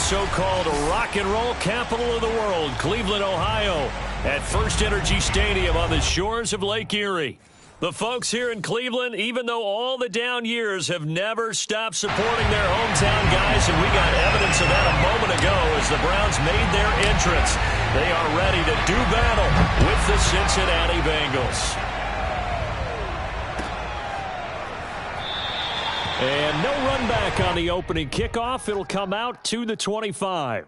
so-called rock and roll capital of the world, Cleveland, Ohio, at First Energy Stadium on the shores of Lake Erie. The folks here in Cleveland, even though all the down years, have never stopped supporting their hometown guys, and we got evidence of that a moment ago as the Browns made their entrance. They are ready to do battle with the Cincinnati Bengals. And no run back on the opening kickoff. It'll come out to the 25.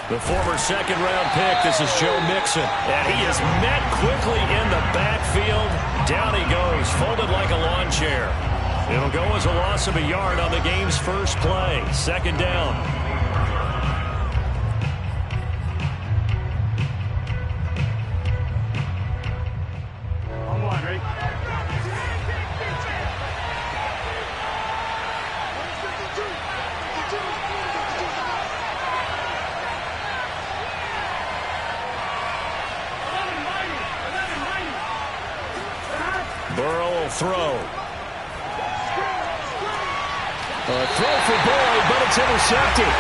The former second-round pick, this is Joe Mixon. And he is met quickly in the backfield. Down he goes, folded like a lawn chair. It'll go as a loss of a yard on the game's first play. Second down. Burrow will throw. A throw for Boyd, but it's intercepted.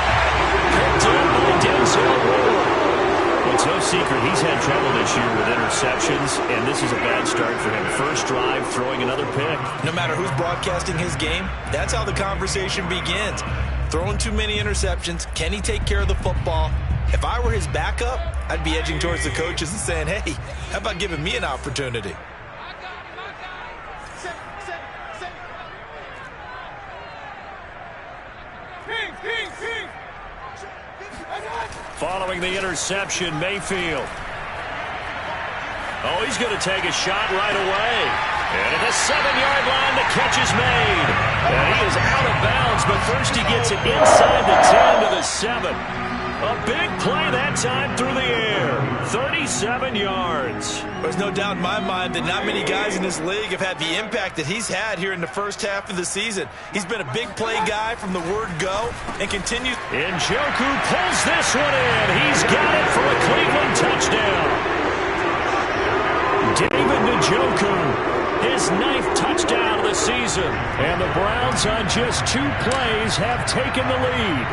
Picked up by Denzel Ward. It's no secret he's had trouble this year with interceptions, and this is a bad start for him. First drive, throwing another pick. No matter who's broadcasting his game, that's how the conversation begins. Throwing too many interceptions, can he take care of the football? If I were his backup, I'd be edging towards the coaches and saying, hey, how about giving me an opportunity? Following the interception, Mayfield. Oh, he's going to take a shot right away. And at the 7-yard line, the catch is made. And he is out of bounds, but first he gets it inside the 10 to the 7. A big play that time through the air. 37 yards. There's no doubt in my mind that not many guys in this league have had the impact that he's had here in the first half of the season. He's been a big play guy from the word go and continues. Njoku pulls this one in. He's got it for a Cleveland touchdown. David Njoku, his 9th touchdown of the season. And the Browns on just 2 plays have taken the lead.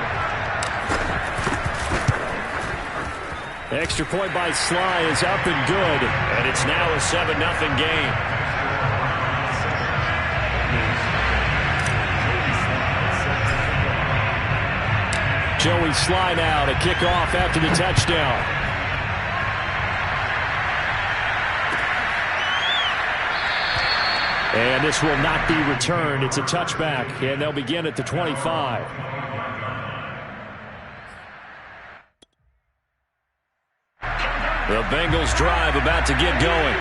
Extra point by Sly is up and good, and it's now a 7-0 game. Joey Sly now to kick off after the touchdown. And this will not be returned. It's a touchback, and they'll begin at the 25. The Bengals drive about to get going.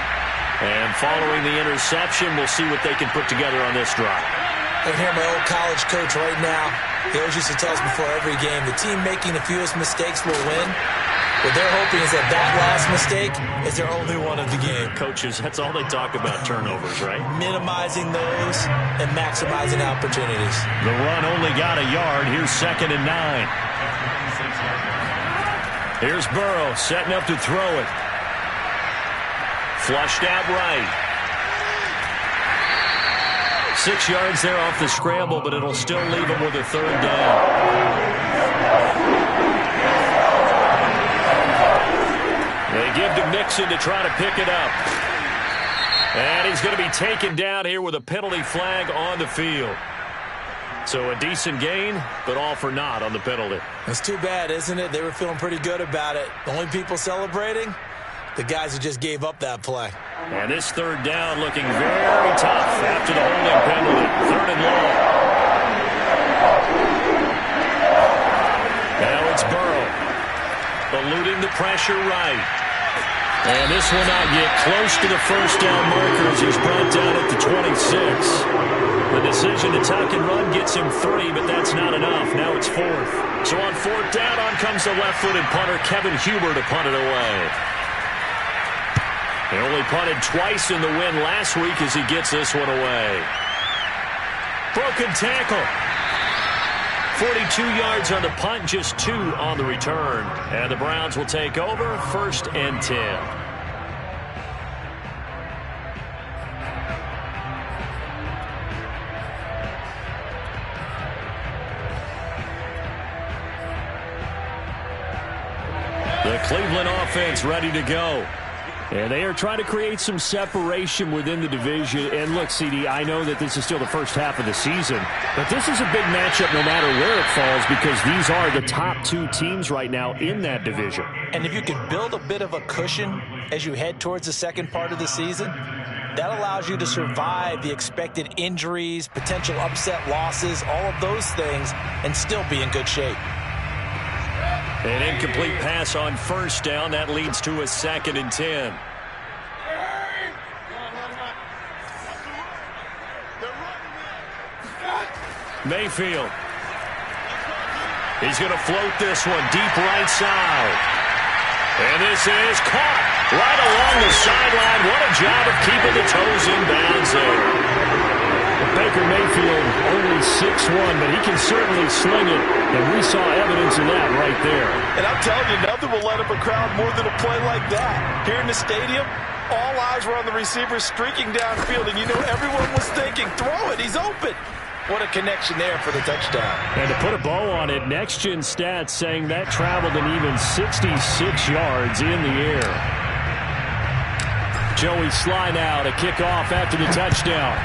And following the interception, we'll see what they can put together on this drive. I hear my old college coach right now. He always used to tell us before every game, the team making the fewest mistakes will win. What they're hoping is that last mistake is their only one of the game. Coaches, that's all they talk about, turnovers, right? Minimizing those and maximizing opportunities. The run only got a yard. Here's 2nd and 9. Here's Burrow setting up to throw it. Flushed out right. 6 yards there off the scramble, but it'll still leave him with a 3rd down. They give to Mixon to try to pick it up. And he's going to be taken down here with a penalty flag on the field. So a decent gain, but all for naught on the penalty. It's too bad, isn't it? They were feeling pretty good about it. The only people celebrating, the guys who just gave up that play. And this 3rd down looking very tough after the holding penalty. 3rd and long. Now it's Burrow. Eluding the pressure right. And this will not get close to the first down markers. He's brought down at the 26. The decision to tuck and run gets him 3, but that's not enough. Now it's 4th. So on 4th down, on comes the left-footed punter, Kevin Huber, to punt it away. He only punted twice in the win last week as he gets this one away. Broken tackle. 42 yards on the punt, just 2 on the return. And the Browns will take over, 1st and 10. The Cleveland offense ready to go. And they are trying to create some separation within the division. And look, CD, I know that this is still the first half of the season, but this is a big matchup no matter where it falls because these are the top 2 teams right now in that division. And if you can build a bit of a cushion as you head towards the second part of the season, that allows you to survive the expected injuries, potential upset losses, all of those things, and still be in good shape. An incomplete pass on 1st down. That leads to a 2nd and 10. Mayfield. He's going to float this one deep right side. And this is caught right along the sideline. What a job of keeping the toes in bounds there. Baker Mayfield only 6'1", but he can certainly sling it, and we saw evidence of that right there. And I'm telling you, nothing will let up a crowd more than a play like that. Here in the stadium, all eyes were on the receiver streaking downfield, and you know everyone was thinking, throw it, he's open. What a connection there for the touchdown. And to put a bow on it, Next Gen Stats saying that traveled an even 66 yards in the air. Joey Sly now to kick off after the touchdown.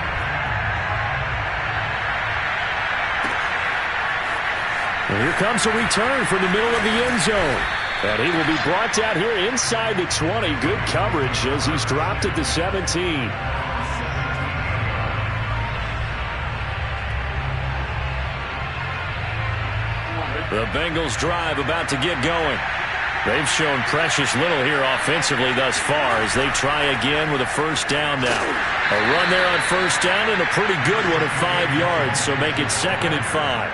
And here comes a return from the middle of the end zone. And he will be brought down here inside the 20. Good coverage as he's dropped at the 17. The Bengals drive about to get going. They've shown precious little here offensively thus far as they try again with a 1st down now. A run there on 1st down and a pretty good one of 5 yards, so make it 2nd and 5.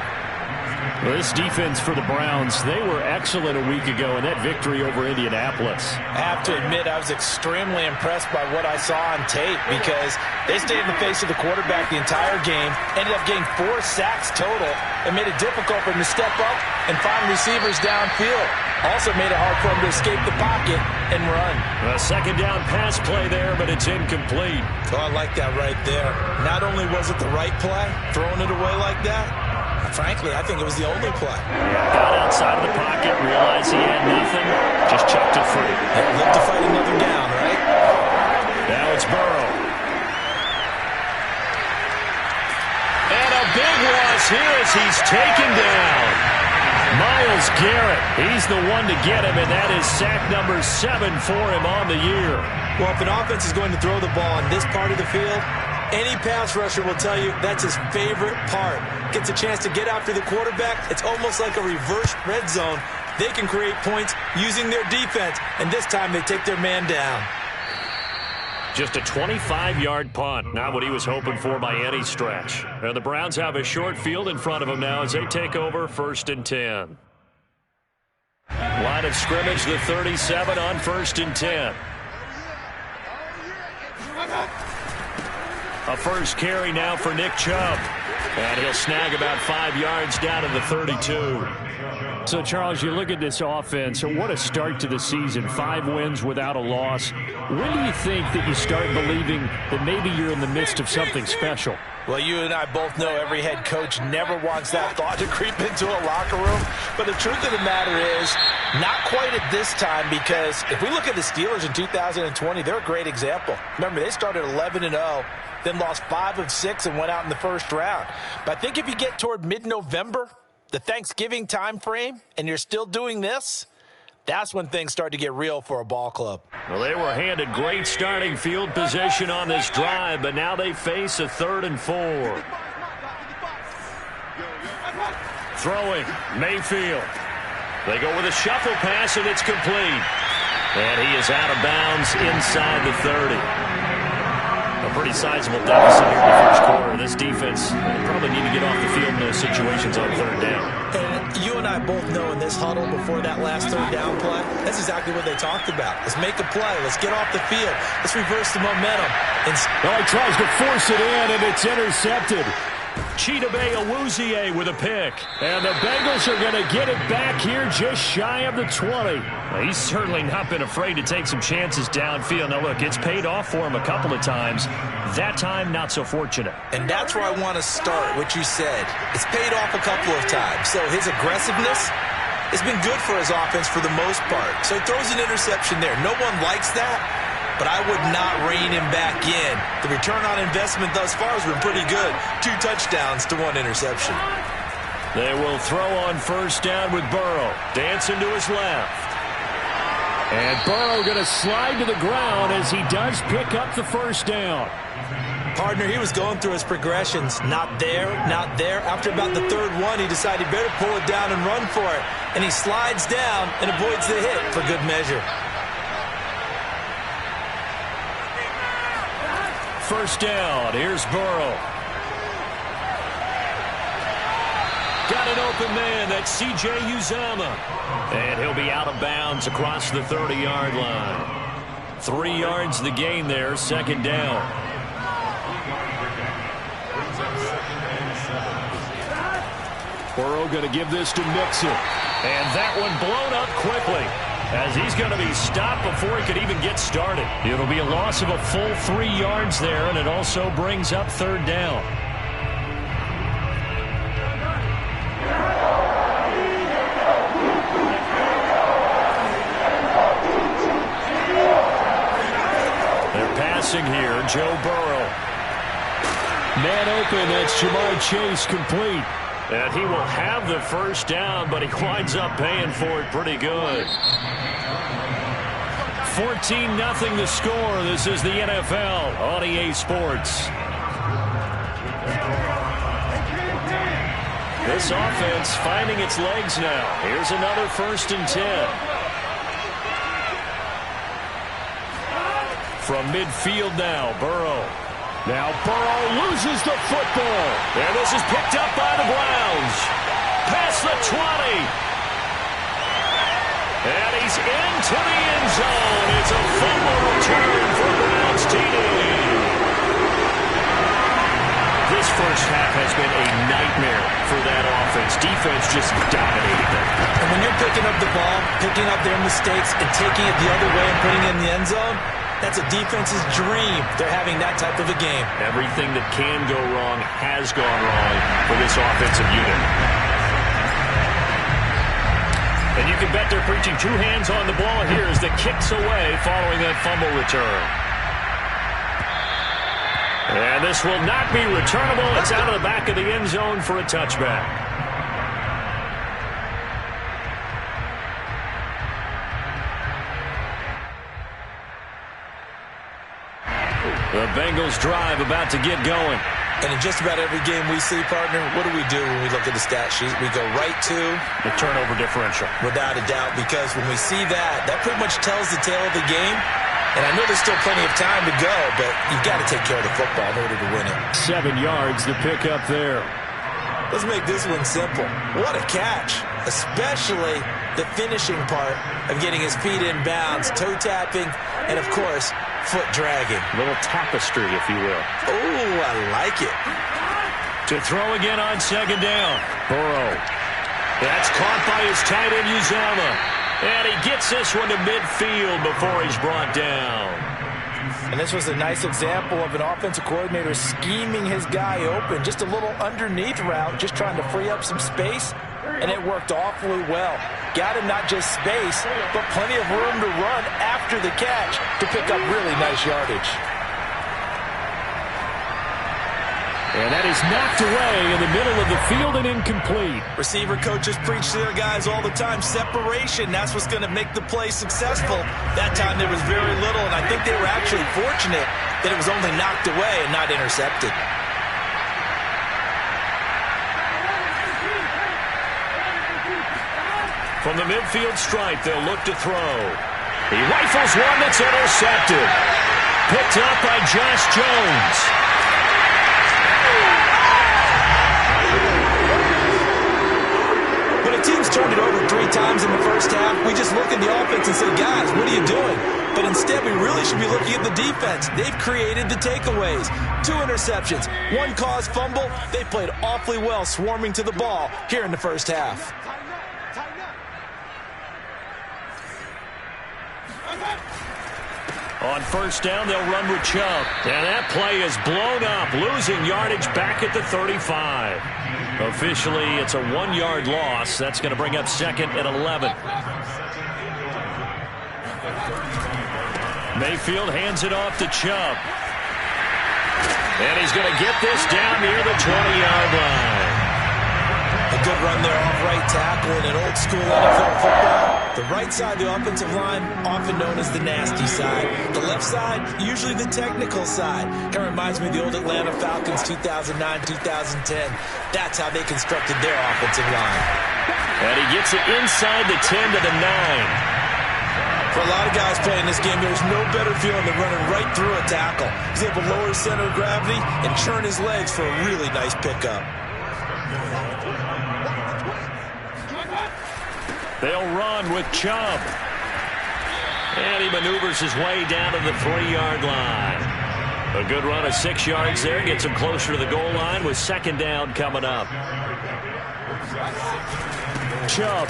Well, this defense for the Browns, they were excellent a week ago in that victory over Indianapolis. I have to admit, I was extremely impressed by what I saw on tape because they stayed in the face of the quarterback the entire game, ended up getting 4 sacks total, and made it difficult for him to step up and find receivers downfield. Also made it hard for him to escape the pocket and run. A 2nd down pass play there, but it's incomplete. Oh, I like that right there. Not only was it the right play, throwing it away like that, frankly, I think it was the only play. Got outside of the pocket, realized he had nothing, just chucked it free. He'll live to fight another down, right? Now it's Burrow. And a big loss here as he's taken down. Myles Garrett, he's the one to get him, and that is sack number 7 for him on the year. Well, if an offense is going to throw the ball on this part of the field, any pass rusher will tell you that's his favorite part. Gets a chance to get after the quarterback. It's almost like a reverse red zone. They can create points using their defense, and this time they take their man down. Just a 25-yard punt, not what he was hoping for by any stretch. And the Browns have a short field in front of them now as they take over 1st and 10. Line of scrimmage, the 37 on 1st and 10. A first carry now for Nick Chubb. And he'll snag about 5 yards down to the 32. So, Charles, you look at this offense, and what a start to the season. 5 wins without a loss. When do you think that you start believing that maybe you're in the midst of something special? Well, you and I both know every head coach never wants that thought to creep into a locker room. But the truth of the matter is, not quite at this time, because if we look at the Steelers in 2020, they're a great example. Remember, they started 11-0. Then lost 5 of 6 and went out in the first round. But I think if you get toward mid-November, the Thanksgiving time frame, and you're still doing this, that's when things start to get real for a ball club. Well, they were handed great starting field position on this drive, but now they face a 3rd and 4. Throwing, Mayfield. They go with a shuffle pass, and it's complete. And he is out of bounds inside the 30. A pretty sizable deficit here in the first quarter. This defense probably need to get off the field in those situations on 3rd down. And you and I both know in this huddle before that last 3rd down play, that's exactly what they talked about. Let's make a play. Let's get off the field. Let's reverse the momentum. Well, he tries to force it in, and it's intercepted. Chidobe Awuzie with a pick. And the Bengals are going to get it back here just shy of the 20. Well, he's certainly not been afraid to take some chances downfield. Now, look, it's paid off for him a couple of times. That time, not so fortunate. And that's where I want to start, what you said. It's paid off a couple of times. So his aggressiveness has been good for his offense for the most part. So he throws an interception there. No one likes that, but I would not rein him back in. The return on investment thus far has been pretty good. 2 touchdowns to 1 interception. They will throw on first down with Burrow. Dancing to his left. And Burrow going to slide to the ground as he does pick up the first down. Partner, he was going through his progressions. Not there, not there. After about the 3rd one, he decided he better pull it down and run for it. And he slides down and avoids the hit for good measure. First down. Here's Burrow. Got an open man. That's C.J. Uzomah. And he'll be out of bounds across the 30-yard line. 3 yards the gain there. Second down. Burrow going to give this to Mixon. And that one blown up quickly, as he's going to be stopped before he could even get started. It'll be a loss of a full 3 yards there, and it also brings up third down. They're passing here. Joe Burrow. Man open. That's Jamar Chase complete. And he will have the first down, but he winds up paying for it pretty good. 14-0 the score. This is the NFL on EA Sports. This offense finding its legs now. Here's another 1st and 10. From midfield now, Burrow. Now Burrow loses the football. And this is picked up by the Browns. Past the 20. And he's into the end zone. It's a fumble return for Browns TD. This first half has been a nightmare for that offense. Defense just dominated them. And when you're picking up the ball, picking up their mistakes, and taking it the other way and putting it in the end zone, that's a defense's dream. They're having that type of a game. Everything that can go wrong has gone wrong for this offensive unit. And you can bet they're preaching 2 hands on the ball here as the kicks away following that fumble return. And this will not be returnable. It's out of the back of the end zone for a touchback. The Bengals drive about to get going. And in just about every game we see, partner, what do when we look at the stat sheet? We go right to the turnover differential. Without a doubt, because when we see that, that pretty much tells the tale of the game. And I know there's still plenty of time to go, but you've got to take care of the football in order to win it. 7 yards to pick up there. Let's make this one simple. What a catch, especially the finishing part of getting his feet in bounds, toe tapping, and of course, foot dragging. A little tapestry, if you will. Oh, I like it. To throw again on second down. Burrow. That's caught by his tight end, Uzomah. And he gets this one to midfield before he's brought down. And this was a nice example of an offensive coordinator scheming his guy open. Just a little underneath route, just trying to free up some space. And it worked awfully well. Got him not just space, but plenty of room to run after the catch to pick up really nice yardage. And that is knocked away in the middle of the field and incomplete. Receiver coaches preach to their guys all the time. Separation, that's what's going to make the play successful. That time there was very little, and I think they were actually fortunate that it was only knocked away and not intercepted. From the midfield stripe, they'll look to throw. He rifles one that's intercepted. Picked up by Josh Jones. When a team's turned it over 3 times in the first half, we just look at the offense and say, guys, what are you doing? But instead we really should be looking at the defense. They've created the takeaways. 2 interceptions, 1 caused fumble. They played awfully well swarming to the ball here in the first half. On first down, they'll run with Chubb. And that play is blown up, losing yardage back at the 35. Officially, it's a 1-yard loss. That's going to bring up second and 11. Mayfield hands it off to Chubb. And he's going to get this down near the 20-yard line. A good run there off right tackle in an old-school NFL football. The right side of the offensive line, often known as the nasty side. The left side, usually the technical side. Kind of reminds me of the old Atlanta Falcons 2009-2010. That's how they constructed their offensive line. And he gets it inside the 10 to the 9. For a lot of guys playing this game, there's no better feeling than running right through a tackle. He's able to lower his center of gravity and churn his legs for a really nice pickup. They'll run with Chubb. And he maneuvers his way down to the 3-yard line. A good run of 6 yards there. Gets him closer to the goal line with second down coming up. Chubb.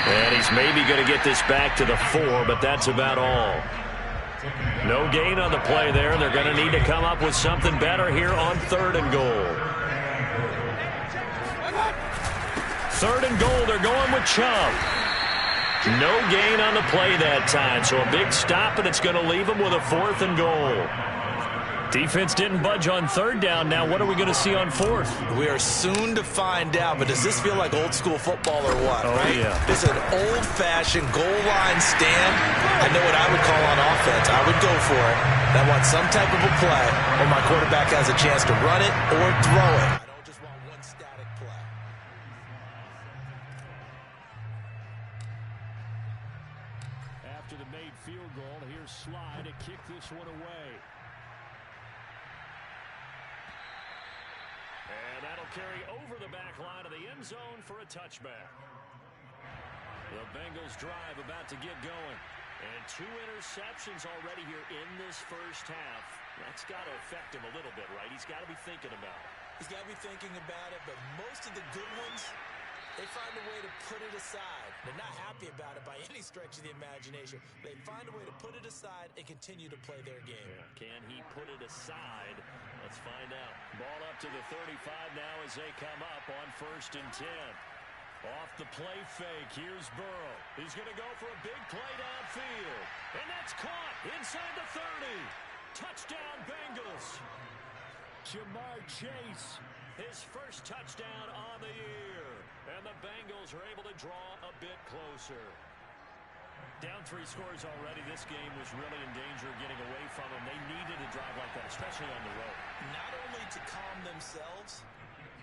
And he's maybe going to get this back to the 4, but that's about all. No gain on the play there. They're going to need to come up with something better here on 3rd and goal. 3rd and goal, they're going with Chubb. No gain on the play that time, so a big stop, and it's going to leave them with a 4th and goal. Defense didn't budge on 3rd down. Now what are we going to see on 4th? We are soon to find out, but does this feel like old-school football or what, right? Yeah. This is an old-fashioned goal line stand. I know what I would call on offense. I would go for it. I want some type of a play where my quarterback has a chance to run it or throw it. I don't just want one static play. After the made field goal, here's Sly to kick this one away. And that'll carry over the back line of the end zone for a touchback. The Bengals drive about to get going. And 2 interceptions already here in this first half. That's got to affect him a little bit, right? He's got to be thinking about it. He's got to be thinking about it, but most of the good ones, they find a way to put it aside. They're not happy about it by any stretch of the imagination. They find a way to put it aside and continue to play their game. Yeah. Can he put it aside? Let's find out. Ball up to the 35 now as they come up on 1st and 10. Off the play fake, here's Burrow. He's going to go for a big play downfield. And that's caught inside the 30. Touchdown, Bengals. Jamar Chase, his first touchdown on the year. And the Bengals are able to draw a bit closer. Down 3 scores already. This game was really in danger of getting away from them. They needed a drive like that, especially on the road. Not only to calm themselves,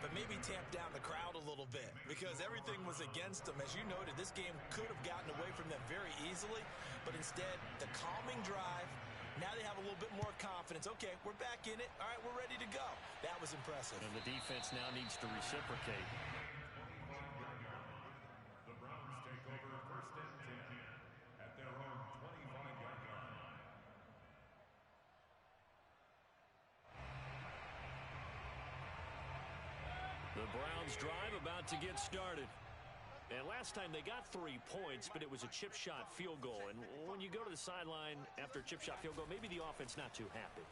but maybe tamp down the crowd a little bit because everything was against them. As you noted, this game could have gotten away from them very easily, but instead, the calming drive, now they have a little bit more confidence. Okay, we're back in it. All right, we're ready to go. That was impressive. And the defense now needs to reciprocate. The Browns take over 1st and 10 at their own 25-yard line. The Browns drive about to get started. And last time they got 3 points, but it was a chip shot field goal. And when you go to the sideline after a chip shot field goal, maybe the offense not too happy.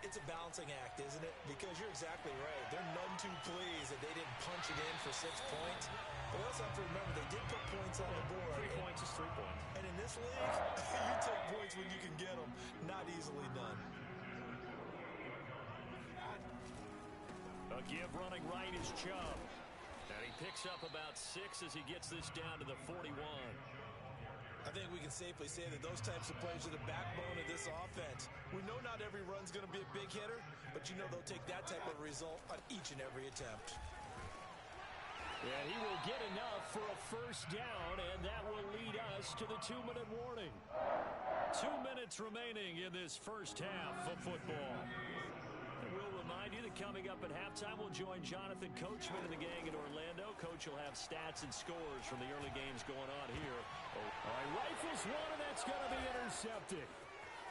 It's a balancing act, isn't it? Because you're exactly right. They're none too pleased that they didn't punch it in for 6 points. But we also have to remember they did put points on the board. 3 points is 3 points. And in this league, you take points when you can get them. Not easily done. A give running right is Chubb. And he picks up about 6 as he gets this down to the 41. I think we can safely say that those types of plays are the backbone of this offense. We know not every run's going to be a big hitter, but you know they'll take that type of result on each and every attempt. And he will get enough for a first down, and that will lead us to the 2-minute warning. 2 minutes remaining in this first half of football. And we'll remind you that coming up at halftime, we'll join Jonathan Coachman and the gang in Orlando. Coach will have stats and scores from the early games going on here. All right, Rifles one, and that's It's going to be intercepted.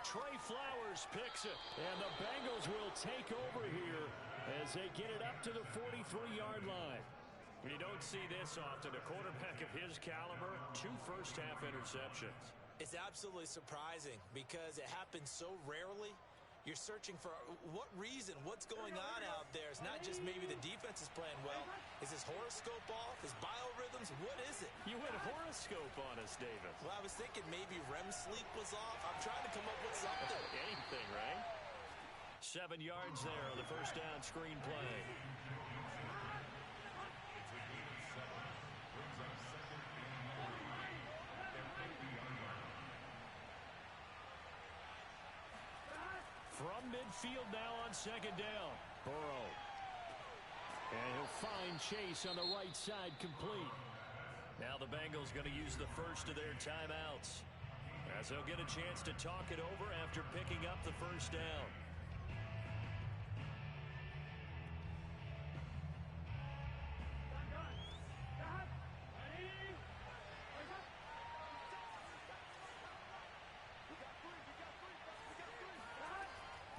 Trey Flowers picks it. And the Bengals will take over here as they get it up to the 43-yard line. You don't see this often. A quarterback of his caliber, 2 first-half interceptions. It's absolutely surprising because it happens so rarely. You're searching for what reason, what's going on out there. It's not just maybe the defense is playing well. Is his horoscope off? His biorhythms? What is it? You went horoscope on us, David. Well, I was thinking maybe REM sleep was off. I'm trying to come up with something. Anything, right? 7 yards there on the first down screen play. From midfield now on second down. Burrow. And he'll find Chase on the right side complete. Now the Bengals going to use the first of their timeouts, as they'll get a chance to talk it over after picking up the first down.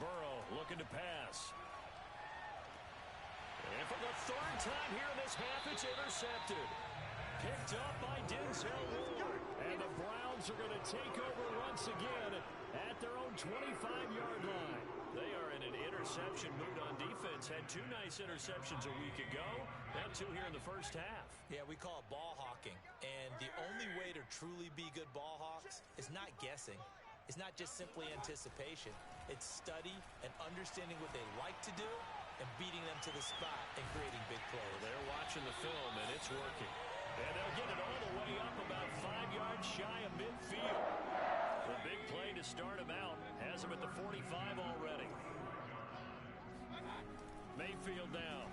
Burrow looking to pass. And for the 3rd time here in this half, it's intercepted. Picked up by Denzel Ward. And the Browns are going to take over once again at their own 25-yard line. They are in an interception mood on defense. Had 2 nice interceptions a week ago. Now 2 here in the first half. Yeah, we call it ball hawking. And the only way to truly be good ball hawks is not guessing. It's not just simply anticipation. It's study and understanding what they like to do and beating them to the spot and creating big plays. They're watching the film, and it's working. And they'll get it all the way up about 5 yards shy of midfield. The big play to start him out has him at the 45 already. Mayfield now.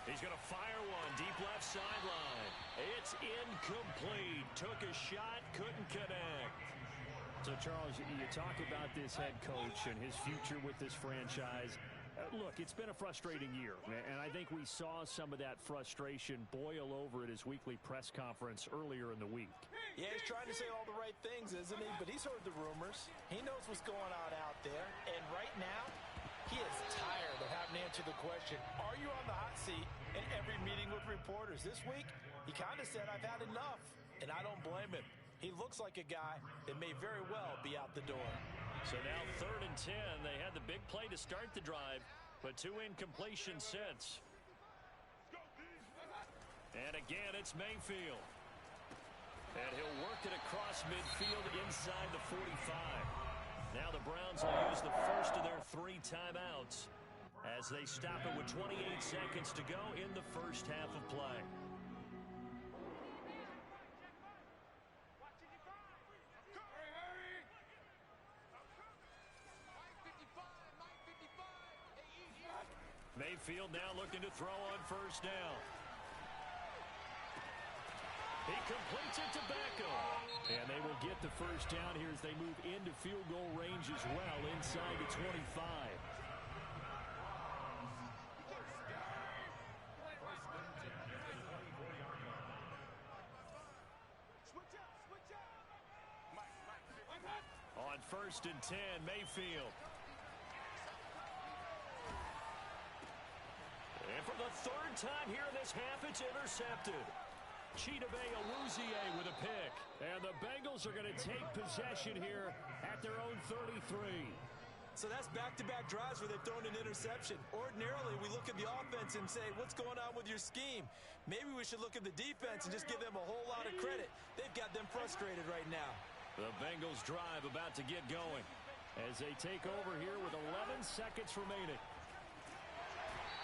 He's going to fire one deep left sideline. It's incomplete. Took a shot, couldn't connect. So, Charles, you talk about this head coach and his future with this franchise. Look, it's been a frustrating year, and I think we saw some of that frustration boil over at his weekly press conference earlier in the week. Yeah, he's trying to say all the right things, isn't he? But he's heard the rumors. He knows what's going on out there. And right now, he is tired of having to answer the question, are you on the hot seat in every meeting with reporters? This week, he kind of said, I've had enough. And I don't blame him. He looks like a guy that may very well be out the door. So now 3rd and 10. They had the big play to start the drive, but 2 incompletions since. And again, it's Mayfield. And he'll work it across midfield inside the 45. Now the Browns will use the first of their 3 timeouts as they stop it with 28 seconds to go in the first half of play. Mayfield now looking to throw on first down. He completes it to Beckham. And they will get the first down here as they move into field goal range as well inside the 25. On 1st and 10, Mayfield. And for the 3rd time here in this half, it's intercepted. Chidobe Awuzie with a pick. And the Bengals are going to take possession here at their own 33. So that's back-to-back drives where they've thrown an interception. Ordinarily, we look at the offense and say, what's going on with your scheme? Maybe we should look at the defense and just give them a whole lot of credit. They've got them frustrated right now. The Bengals drive about to get going as they take over here with 11 seconds remaining.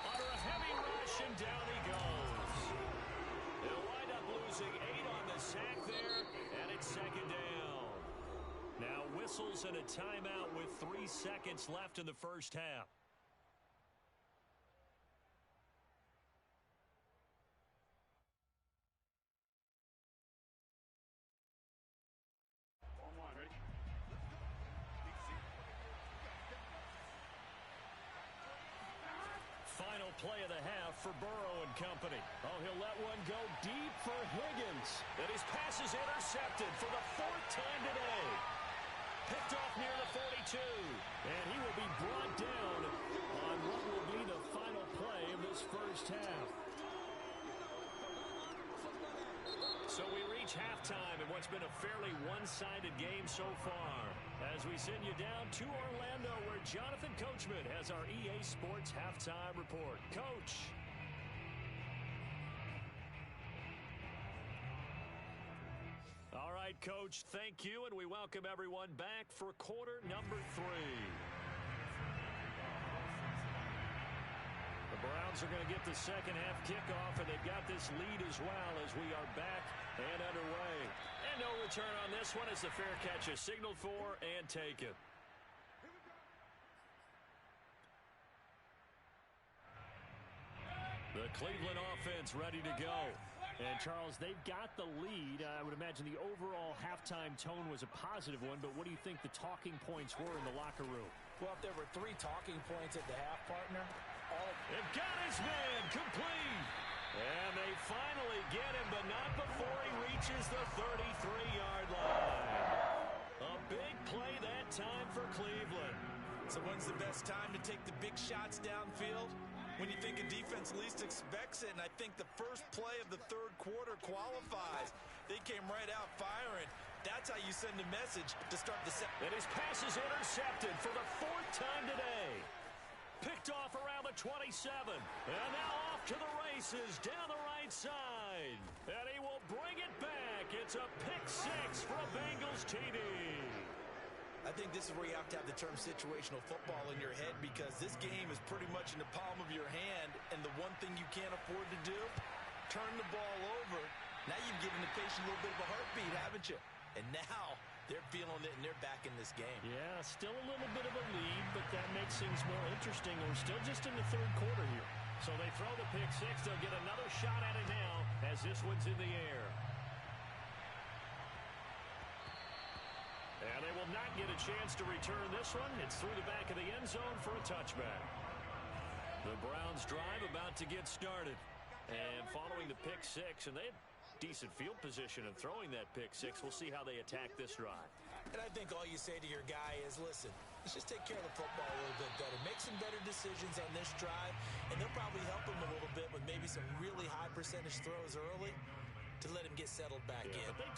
Under a heavy rush, and down he goes. They'll wind up losing 8 on the sack there, and it's 2nd down. Now whistles and a timeout with 3 seconds left in the first half. Final play of the half for Burrow and company. Oh, he'll let one go deep for Higgins. And his pass is intercepted for the 4th time today. Picked off near the 42. And he will be brought down on what will be the final play of this first half. So we reach halftime in what's been a fairly one-sided game so far, as we send you down to Orlando, where Jonathan Coachman has our EA Sports Halftime Report. Coach. All right, Coach, thank you, and we welcome everyone back for quarter number 3. The Browns are going to get the second half kickoff, and they've got this lead as well as we are back and underway. And no return on this one as the fair catch is signaled for and taken. The Cleveland offense ready to go. And, Charles, they've got the lead. I would imagine the overall halftime tone was a positive one, but what do you think the talking points were in the locker room? Well, if there were 3 talking points at the half, partner, they've got his man complete. And they finally get him, but not before he reaches the 33-yard line. A big play that time for Cleveland. So when's the best time to take the big shots downfield? When you think a defense least expects it, and I think the first play of the third quarter qualifies. They came right out firing. That's how you send a message to start the second. And his pass is intercepted for the 4th time today. Picked off around the 27. And now off to the races down the right side. And he will bring it back. It's a pick 6 for a Bengals TD. I think this is where you have to have the term situational football in your head, because this game is pretty much in the palm of your hand, and the one thing you can't afford to do, turn the ball over. Now you've given the patient a little bit of a heartbeat, haven't you? And now they're feeling it, and they're back in this game. Yeah, still a little bit of a lead, but that makes things more interesting. We're still just in the third quarter here. So they throw the pick 6. They'll get another shot at it now as this one's in the air. And they will not get a chance to return this one. It's through the back of the end zone for a touchback. The Browns drive about to get started. And following the pick 6, and they had decent field position in throwing that pick 6. We'll see how they attack this drive. And I think all you say to your guy is, listen, let's just take care of the football a little bit better. Make some better decisions on this drive, and they'll probably help him a little bit with maybe some really high percentage throws early to let him get settled back in. But they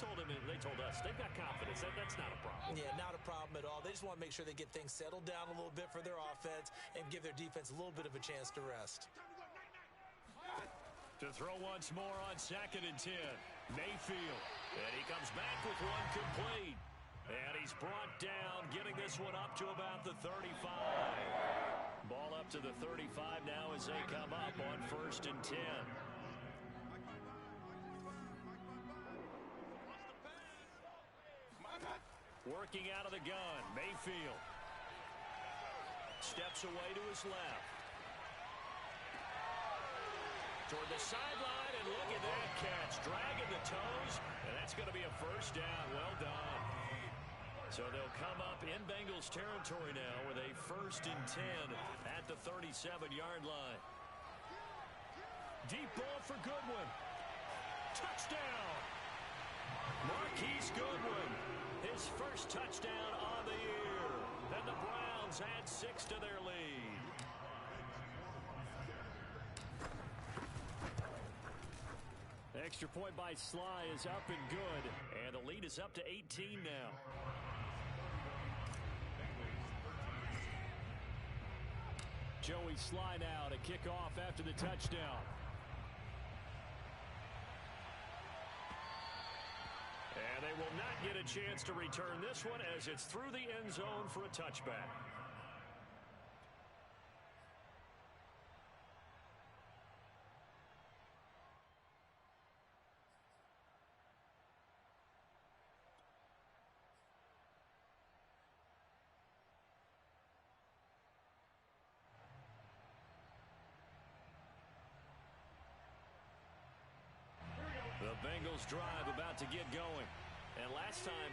told us they've got confidence. That's not a problem. Yeah, not a problem at all. They just want to make sure they get things settled down a little bit for their offense and give their defense a little bit of a chance to rest. To throw once more on 2nd and 10. Mayfield. And he comes back with one complete. And he's brought down, getting this one up to about the 35. Ball up to the 35 now as they come up on 1st and 10. Working out of the gun, Mayfield. Steps away to his left. Toward the sideline, and look at that catch. Dragging the toes, and that's going to be a first down. Well done. So they'll come up in Bengals territory now with a 1st and 10 at the 37-yard line. Deep ball for Goodwin. Touchdown. Marquise Goodwin, his first touchdown on the year. And the Browns add 6 to their lead. Extra point by Sly is up and good. And the lead is up to 18 now. Joey Sly now to kick off after the touchdown. And they will not get a chance to return this one as it's through the end zone for a touchback. The Bengals drive about to get going. And last time,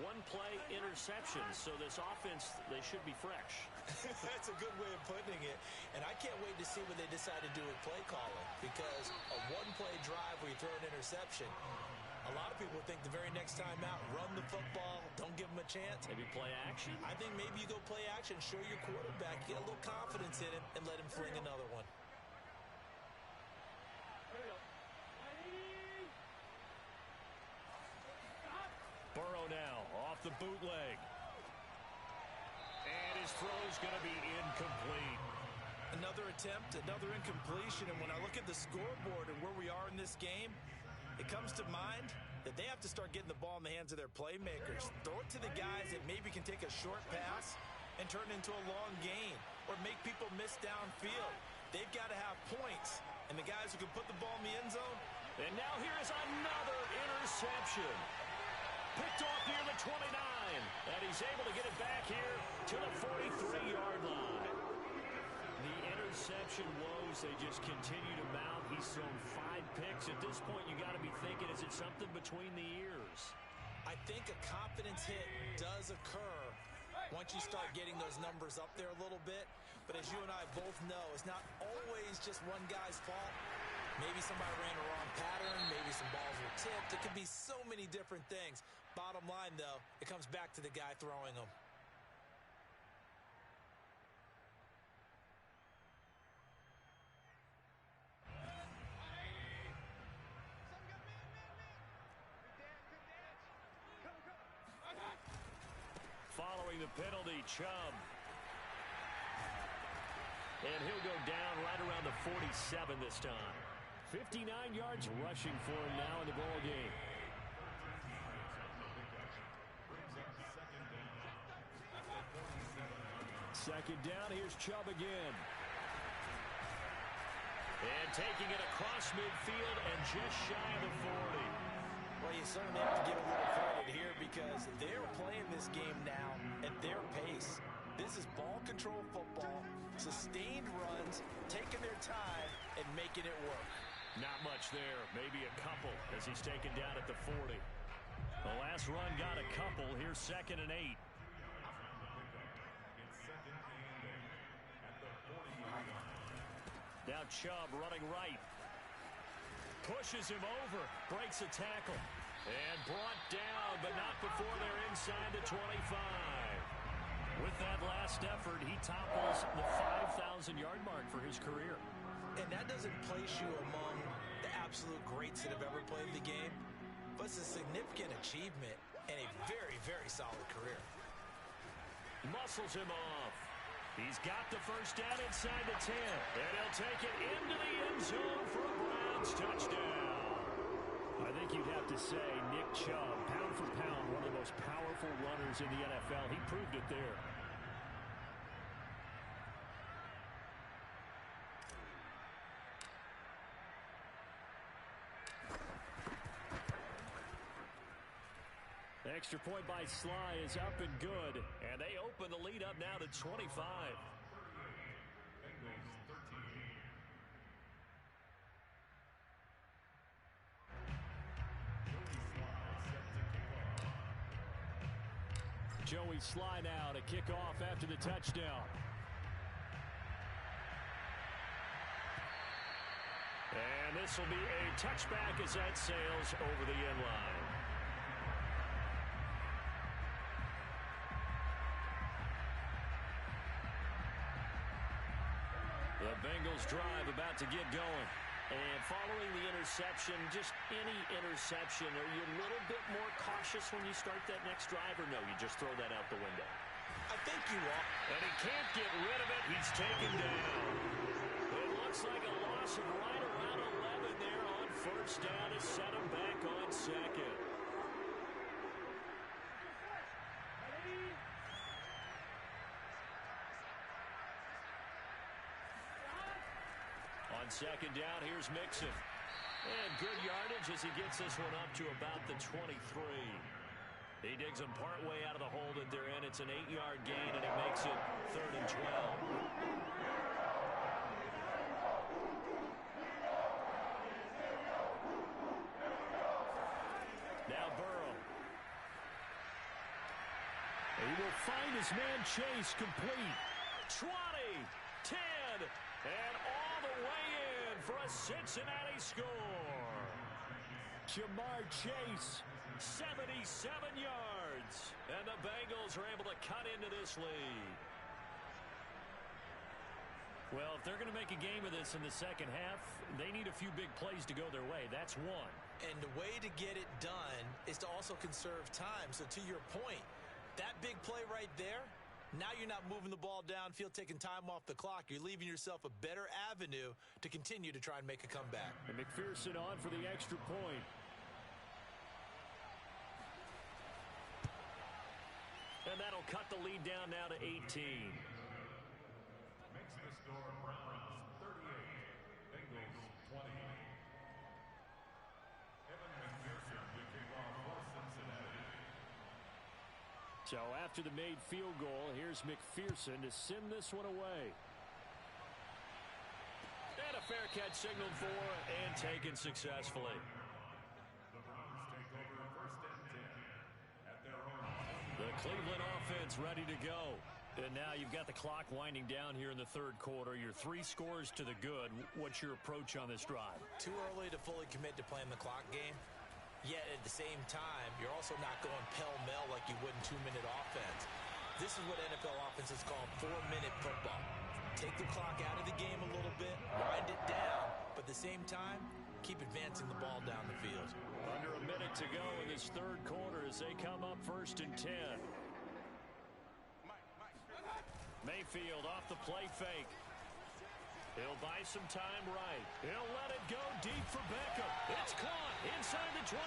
one play interception. So this offense, they should be fresh. That's a good way of putting it. And I can't wait to see what they decide to do with play calling, because a one-play drive where you throw an interception, a lot of people think the very next time out, run the football, don't give them a chance. Maybe play action? I think maybe you go play action, show your quarterback, get a little confidence in him, and let him fling another one. Burrow now off the bootleg. And his throw is going to be incomplete. Another attempt, another incompletion, and when I look at the scoreboard and where we are in this game, it comes to mind that they have to start getting the ball in the hands of their playmakers. Throw it to the guys that maybe can take a short pass and turn it into a long gain or make people miss downfield. They've got to have points, and the guys who can put the ball in the end zone. And now here is another interception. Picked off near the 29, and he's able to get it back here to the 43-yard line. The interception woes, they just continue to mount. He's thrown 5 picks. At this point, you got to be thinking, is it something between the ears? I think a confidence hit does occur once you start getting those numbers up there a little bit. But as you and I both know, it's not always just one guy's fault. Maybe somebody ran a wrong pattern. Maybe some balls were tipped. It could be so many different things. Bottom line, though, it comes back to the guy throwing them. Following the penalty, Chubb. And he'll go down right around the 47 this time. 59 yards rushing for him now in the ball game. Second down, here's Chubb again. And taking it across midfield and just shy of the 40. Well, you certainly have to give a little credit here because they're playing this game now at their pace. This is ball control football, sustained runs, taking their time, and making it work. Not much there, maybe a couple as he's taken down at the 40. The last run got a couple. Here's 2nd and 8. Now Chubb running right. Pushes him over, breaks a tackle, and brought down, but not before they're inside the 25. With that last effort, he topples the 5,000-yard mark for his career. And that doesn't place you among the absolute greats that have ever played the game, but it's a significant achievement and a very, very solid career. Muscles him off. He's got the first down inside the 10, and he'll take it into the end zone for a Browns touchdown. I think you'd have to say Nick Chubb, pound for pound, one of the most powerful runners in the NFL. He proved it there. Extra point by Sly is up and good, and they open the lead up now to 25. Joey Sly now to kick off after the touchdown. And this will be a touchback as that sails over the end line. The Bengals drive about to get going. And following the interception, just any interception, are you a little bit more cautious when you start that next drive, or no, you just throw that out the window? I think you are. And he can't get rid of it. He's taken down. It looks like a loss of right around 11 there on first down to set him back on second. On second down, here's Mixon. And good yardage as he gets this one up to about the 23. He digs him partway out of the hole that they're in. It's an 8-yard gain, and he makes it 3rd and 12. Now Burrow. He will find his man Chase complete. 20, 10, and all the way in for a Cincinnati score. Ja'Marr Chase, 77 yards. And the Bengals are able to cut into this lead. Well, if they're going to make a game of this in the second half, they need a few big plays to go their way. That's one. And the way to get it done is to also conserve time. So to your point, that big play right there, now you're not moving the ball downfield, taking time off the clock. You're leaving yourself a better avenue to continue to try and make a comeback. And McPherson on for the extra point. And that'll cut the lead down now to 18. Makes the score Browns 38, Bengals 20. Evan McPherson kicking off for Cincinnati. So after the made field goal, here's McPherson to send this one away. And a fair catch signaled for and taken successfully. The Browns take over first and 10 at their own. The Cleveland offense ready to go. And now you've got the clock winding down here in the third quarter. You're 3 scores to the good. What's your approach on this drive? Too early to fully commit to playing the clock game. Yet at the same time, you're also not going pell-mell like you would in 2-minute offense. This is what NFL offenses call 4-minute football. Take the clock out of the game a little bit, wind it down, but at the same time, keep advancing the ball down the field. Under a minute to go in this third quarter as they come up first and 10. Mayfield off the play fake. He'll buy some time right. He'll let it go deep for Beckham. It's caught inside the 25.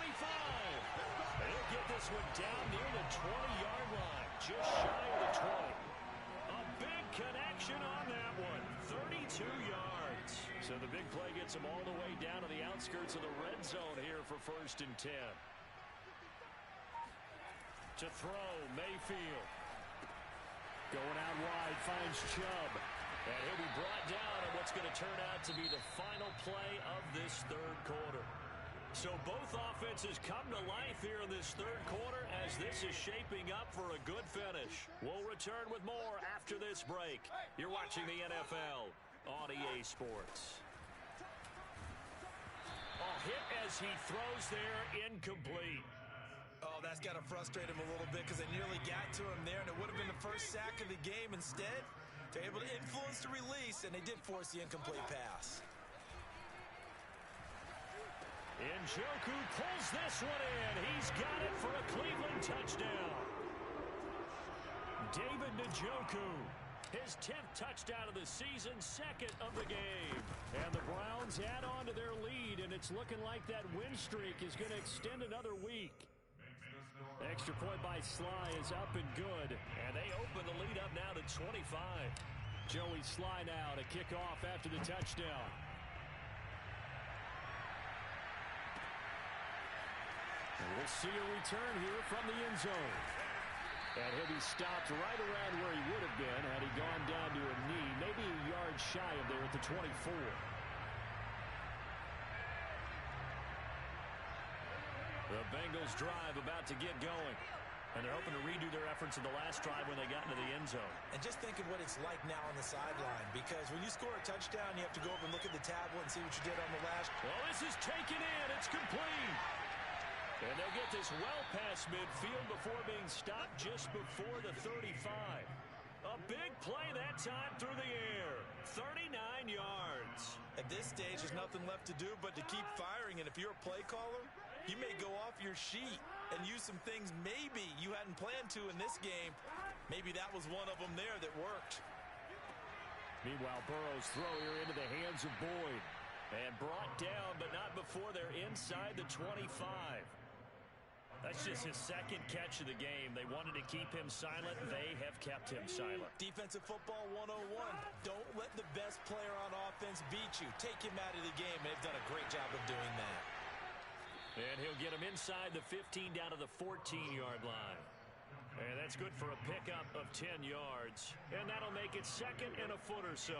He'll get this one down near the 20-yard line, just shy of the 20. A big connection on that one, 32 yards. So the big play gets him all the way down to the outskirts of the red zone here for first and 10. To throw, Mayfield. Going out wide, finds Chubb. And he'll be brought down on what's going to turn out to be the final play of this third quarter. So both offenses come to life here in this third quarter as this is shaping up for a good finish. We'll return with more after this break. You're watching the NFL on EA Sports. A hit as he throws there, incomplete. Oh, that's got to frustrate him a little bit because they nearly got to him there, and it would have been the first sack of the game. Instead, they're able to influence the release, and they did force the incomplete pass. Njoku pulls this one in. He's got it for a Cleveland touchdown. David Njoku, his 10th touchdown of the season, 2nd of the game. And the Browns add on to their lead, and it's looking like that win streak is going to extend another week. Extra point by Sly is up and good, and they open the lead up now to 25. Joey Sly now to kick off after the touchdown. And we'll see a return here from the end zone. And he'll be stopped right around where he would have been had he gone down to a knee, maybe a yard shy of there at the 24. The Bengals drive about to get going. And they're hoping to redo their efforts in the last drive when they got into the end zone. And just think of what it's like now on the sideline, because when you score a touchdown, you have to go over and look at the tablet and see what you did on the last. Well, this is taken in. It's complete. And they'll get this well past midfield before being stopped just before the 35. A big play that time through the air. 39 yards. At this stage, there's nothing left to do but to keep firing. And if you're a play caller, you may go off your sheet and use some things maybe you hadn't planned to in this game. Maybe that was one of them there that worked. Meanwhile, Burrow's throw here into the hands of Boyd. And brought down, but not before they're inside the 25. That's just his 2nd catch of the game. They wanted to keep him silent. They have kept him silent. Defensive football 101. Don't let the best player on offense beat you. Take him out of the game, and they've done a great job of doing that. And he'll get him inside the 15 down to the 14-yard line. And that's good for a pickup of 10 yards. And that'll make it 2nd and a foot or so.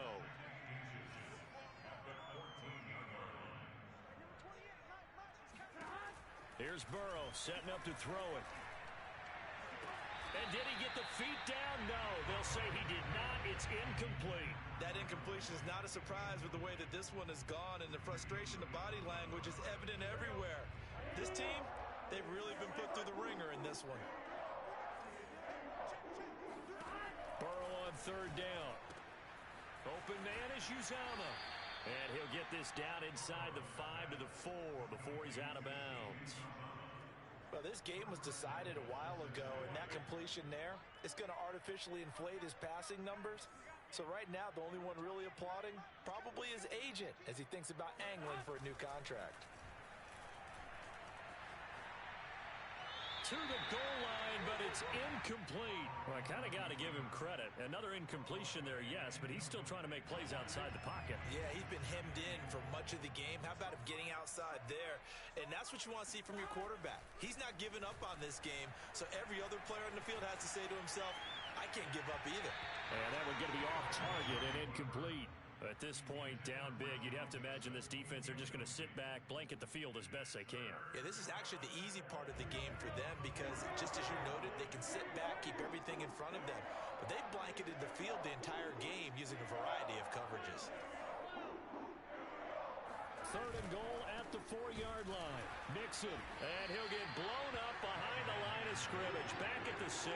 Here's Burrow setting up to throw it. And Did he get the feet down? No. They'll say he did not. It's incomplete. That incompletion is not a surprise with the way that this one has gone, and the frustration, the body language is evident everywhere. This team, they've really been put through the ringer in this one. Burrow on third down. Open man is Uzomah. And he'll get this down inside the 5 to the 4 before he's out of bounds. Well, this game was decided a while ago, and that completion there is going to artificially inflate his passing numbers. So right now, the only one really applauding probably his agent as he thinks about angling for a new contract. To the goal line, but it's incomplete. Well, I kind of got to give him credit. Another incompletion there, yes, but he's still trying to make plays outside the pocket. Yeah, he's been hemmed in for much of the game. How about him getting outside there? And that's what you want to see from your quarterback. He's not giving up on this game, so every other player in the field has to say to himself, I can't give up either. And that would get to be off target and incomplete. At this point, down big, you'd have to imagine this defense are just going to sit back, blanket the field as best they can. Yeah, this is actually the easy part of the game for them because, just as you noted, they can sit back, keep everything in front of them. But they've blanketed the field the entire game using a variety of coverages. Third and goal at the 4-yard line. Mixon, and he'll get blown up behind the line of scrimmage, back at the 6.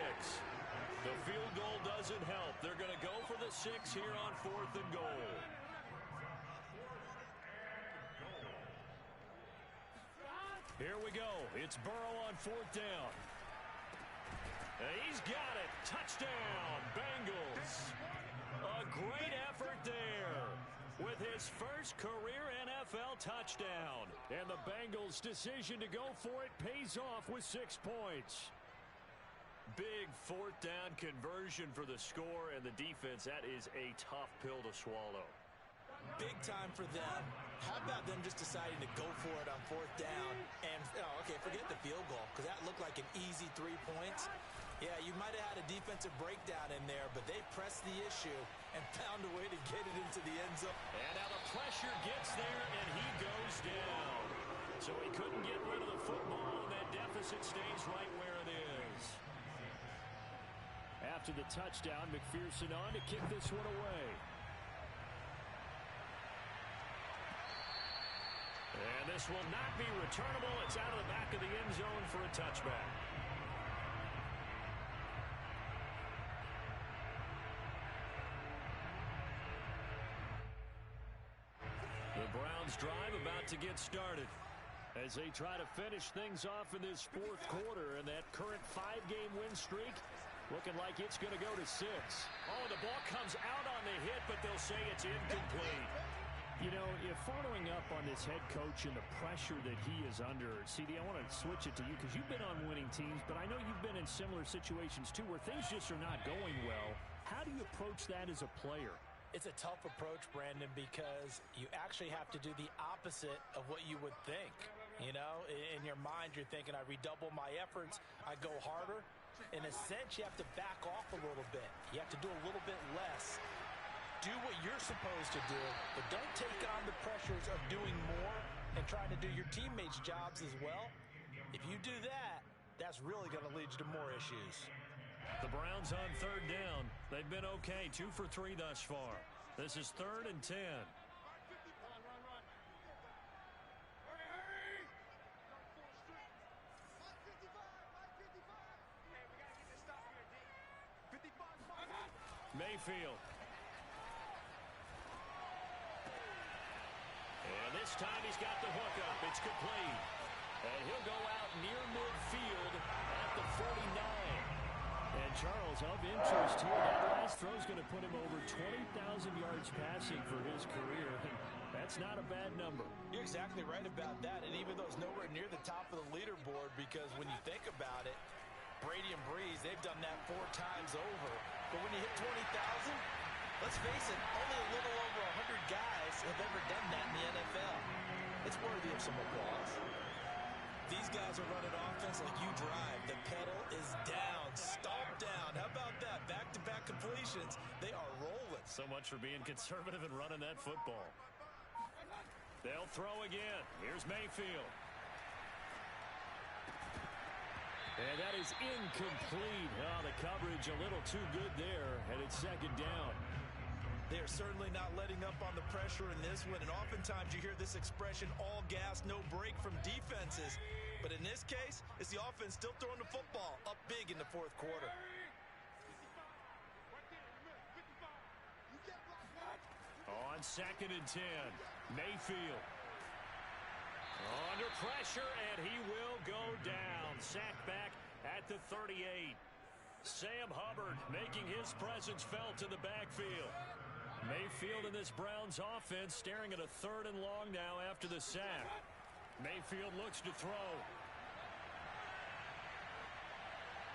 The field goal doesn't help. They're going to go for the 6 here on 4th and goal. Here we go. It's Burrow on 4th down. And he's got it. Touchdown, Bengals. A great effort there with his first career NFL touchdown. And the Bengals' decision to go for it pays off with 6 points. Big 4th down conversion for the score, and the defense, that is a tough pill to swallow. Big time for them. How about them just deciding to go for it on 4th down? And, okay, forget the field goal, because that looked like an easy 3 points. Yeah, you might have had a defensive breakdown in there, but they pressed the issue and found a way to get it into the end zone. And now the pressure gets there, and he goes down. So he couldn't get rid of the football, and that deficit stays right where it is. After the touchdown, McPherson on to kick this one away. And this will not be returnable. It's out of the back of the end zone for a touchback. The Browns drive about to get started as they try to finish things off in this 4th quarter, and that current 5-game win streak looking like it's going to go to 6. Oh, the ball comes out on the hit, but they'll say it's incomplete. You know, if following up on this head coach and the pressure that he is under, CD, I want to switch it to you because you've been on winning teams, but I know you've been in similar situations too where things just are not going well. How do you approach that as a player? It's a tough approach, Brandon, because you actually have to do the opposite of what you would think. You know, in your mind, you're thinking, I redouble my efforts, I go harder. In a sense, you have to back off a little bit. You have to do a little bit less. Do what you're supposed to do, but don't take on the pressures of doing more and trying to do your teammates' jobs as well. If you do that, that's really going to lead you to more issues. The Browns on 3rd down. They've been okay, 2 for 3 thus far. This is 3rd and 10. Mayfield. And this time he's got the hook up. It's complete. And he'll go out near midfield at the 49. And Charles, of interest here, that last throw is going to put him over 20,000 yards passing for his career. That's not a bad number. You're exactly right about that. And even though it's nowhere near the top of the leaderboard, because when you think about it, Brady and Breeze, they've done that 4 times over. But when you hit 20,000, let's face it, only a little over 100 guys have ever done that in the NFL. It's worthy of some applause. These guys are running offense like you drive. The pedal is down, stomp down. How about that? Back-to-back completions. They are rolling. So much for being conservative and running that football. They'll throw again. Here's Mayfield. And that is incomplete. Oh, the coverage a little too good there, and it's second down. They're certainly not letting up on the pressure in this one, and oftentimes you hear this expression, all gas, no break from defenses. But in this case, it's the offense still throwing the football up big in the fourth quarter. On 2nd and 10, Mayfield. Under pressure, and he will go down. Sacked back at the 38. Sam Hubbard making his presence felt in the backfield. Mayfield in this Browns offense staring at a 3rd and long now after the sack. Mayfield looks to throw.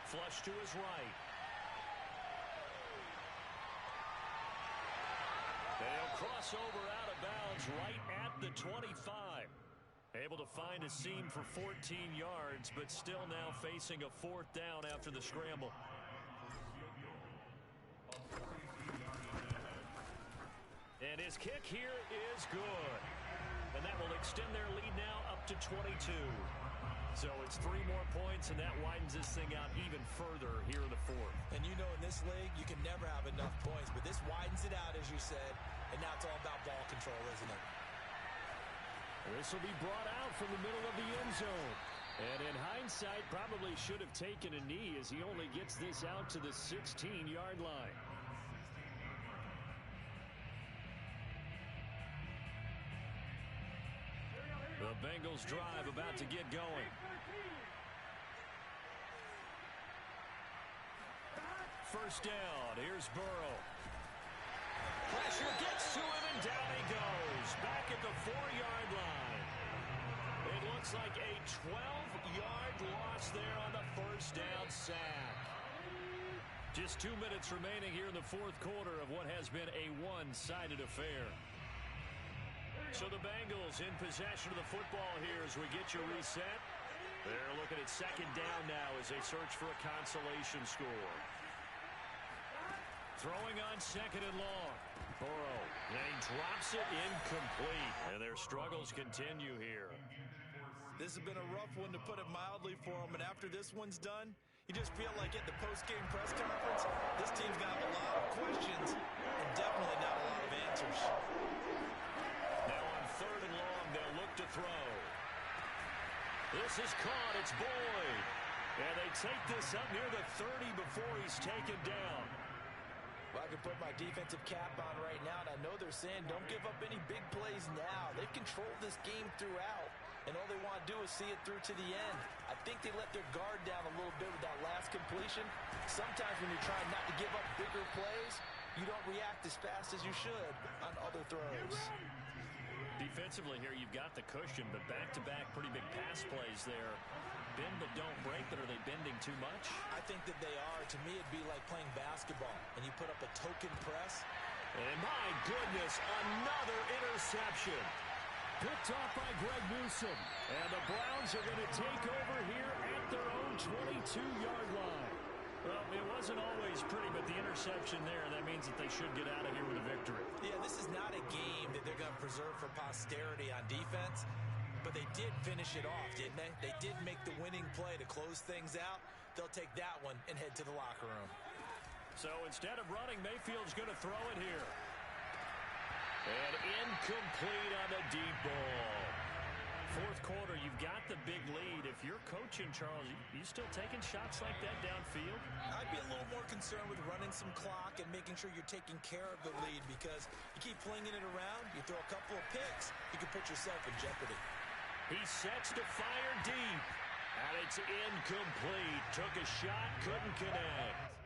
Flush to his right. They'll cross over out of bounds right at the 25. Able to find a seam for 14 yards, but still now facing a 4th down after the scramble. And his kick here is good. And that will extend their lead now up to 22. So it's 3 more points, and that widens this thing out even further here in the 4th. And you know in this league, you can never have enough points, but this widens it out, as you said, and now it's all about ball control, isn't it? This will be brought out from the middle of the end zone. And in hindsight, probably should have taken a knee as he only gets this out to the 16-yard line. The Bengals drive about to get going. First down. Here's Burrow. Pressure gets to him, and down he goes. Back at the 4-yard line. It looks like a 12-yard loss there on the first down sack. Just 2 minutes remaining here in the 4th quarter of what has been a one-sided affair. So the Bengals in possession of the football here as we get you reset. They're looking at 2nd down now as they search for a consolation score. Throwing on 2nd and long. Burrow, and he drops it incomplete. And their struggles continue here. This has been a rough one, to put it mildly, for them. And after this one's done, you just feel like at the post-game press conference, this team's got a lot of questions and definitely not a lot of answers. Now on 3rd and long, they'll look to throw. This is caught. It's Boyd. And they take this up near the 30 before he's taken down. Well, I can put my defensive cap on right now, and I know they're saying don't give up any big plays now. They've controlled this game throughout, and all they want to do is see it through to the end. I think they let their guard down a little bit with that last completion. Sometimes when you're trying not to give up bigger plays, you don't react as fast as you should on other throws. Defensively here, you've got the cushion, but back-to-back pretty big pass plays there. Bend but don't break, but are they bending too much? I think that they are. To me, it'd be like playing basketball, and you put up a token press. And my goodness, another interception. Picked off by Greg Newsome. And the Browns are going to take over here at their own 22-yard line. Well, it wasn't always pretty, but the interception there, that means that they should get out of here with a victory. Yeah, this is not a game that they're going to preserve for posterity on defense, but they did finish it off, didn't they? They did make the winning play to close things out. They'll take that one and head to the locker room. So instead of running, Mayfield's going to throw it here. And incomplete on the deep ball. 4th quarter, you've got the big lead. If you're coaching, Charles, you still taking shots like that downfield? I'd be a little more concerned with running some clock and making sure you're taking care of the lead, because you keep flinging it around, you throw a couple of picks, you can put yourself in jeopardy. He sets to fire deep, and it's incomplete. Took a shot, couldn't connect.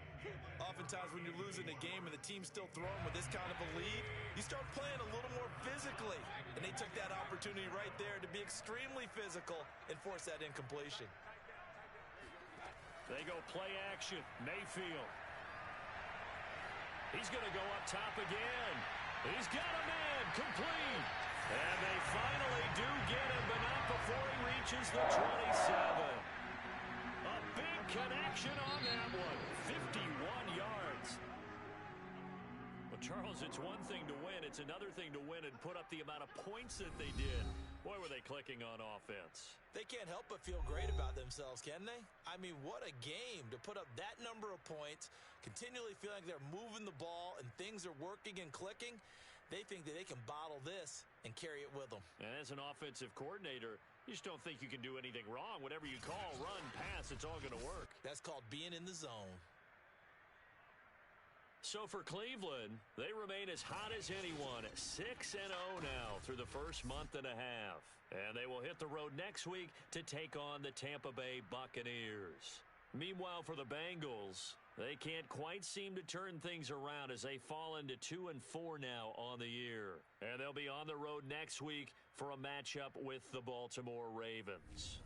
Oftentimes when you're losing a game and the team's still throwing with this kind of a lead, you start playing a little more physically. And they took that opportunity right there to be extremely physical and force that incompletion. They go play action. Mayfield. He's going to go up top again. He's got a man. Complete. And they finally do get him, but not before he reaches the 27. A big connection on that one. 51 yards. Well, Charles, it's one thing to win. It's another thing to win and put up the amount of points that they did. Boy, were they clicking on offense. They can't help but feel great about themselves, can they? I mean, what a game to put up that number of points, continually feeling like they're moving the ball and things are working and clicking. They think that they can bottle this and carry it with them. And as an offensive coordinator, you just don't think you can do anything wrong. Whatever you call, run, pass, it's all going to work. That's called being in the zone. So for Cleveland, they remain as hot as anyone, 6-0 now through the first month and a half. And they will hit the road next week to take on the Tampa Bay Buccaneers. Meanwhile, for the Bengals, they can't quite seem to turn things around as they fall into 2-4 now on the year. And they'll be on the road next week for a matchup with the Baltimore Ravens.